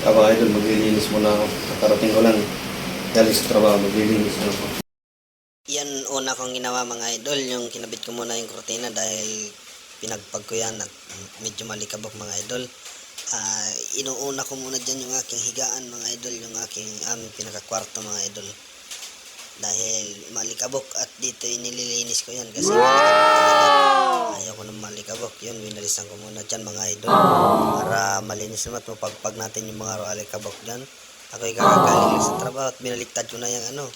Mga idol, maglilinis muna ako. Nakarating ko lang. Galing sa trabaho, maglilinis na ako. Yan una kong ginawa mga idol, yung kinabit ko muna yung kurtina dahil pinagpag ko yan at medyo malikabok mga idol. Inuuna ko muna dyan yung aking higaan mga idol, yung aking pinakakwarto mga idol. Dahil malikabok at dito nililinis ko yan kasi malikabok talaga. Ayaw ko ng malikabok, yun winalisan ko muna dyan mga idol. Para malinis naman at mapagpag natin yung mga alikabok dyan. Ako'y kakagaling sa trabaho at binaliktad ko na yung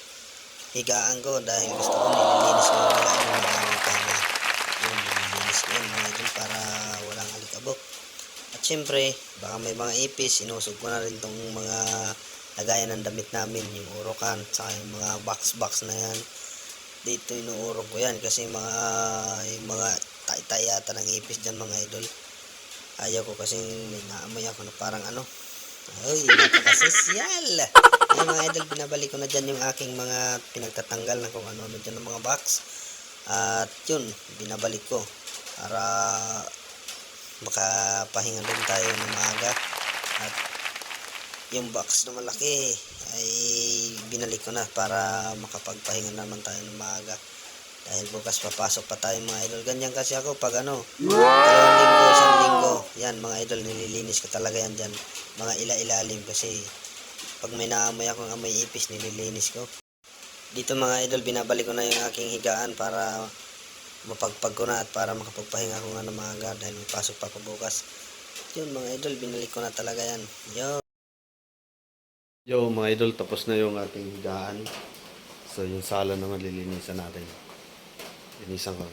higaan ko dahil gusto ko nililinis ko wala yung mga alikama. Yung nililinis ko yan mga idol para walang alikabok. At syempre, baka may mga ipis, inusog ko na rin tong mga lagayan ng damit namin, yung urukan, saka yung mga box na yan. Dito inuurok ko yan kasi yung mga tay-tay yata ng ipis dyan mga idol. Ayaw ko kasi may naamoy ako na parang ay, napakasosyal. Ay mga idol, binabalik ko na dyan yung aking mga pinagtatanggal na kung ano-ano dyan ng mga box. At yun, binabalik ko para makapahinga din tayo ng maaga. At yung box na malaki ay binalik ko na para makapagpahinga naman tayo ng maaga. Dahil bukas papasok pa tayo mga idol. Ganyan kasi ako pag 2 linggo, 1 linggo. Yan mga idol, nililinis ko talaga yan dyan. Mga ilalim kasi pag may naamoy akong amoy ipis, nililinis ko. Dito mga idol, binabalik ko na yung aking higaan para mapagpag ko na at para makapagpahinga ko nga ng maaga dahil may pasok pa bukas. Yun mga idol, binalik ko na talaga yan. Yo mga idol, tapos na yung ating higaan. So yung sala naman lilinisan natin. Linisan ko.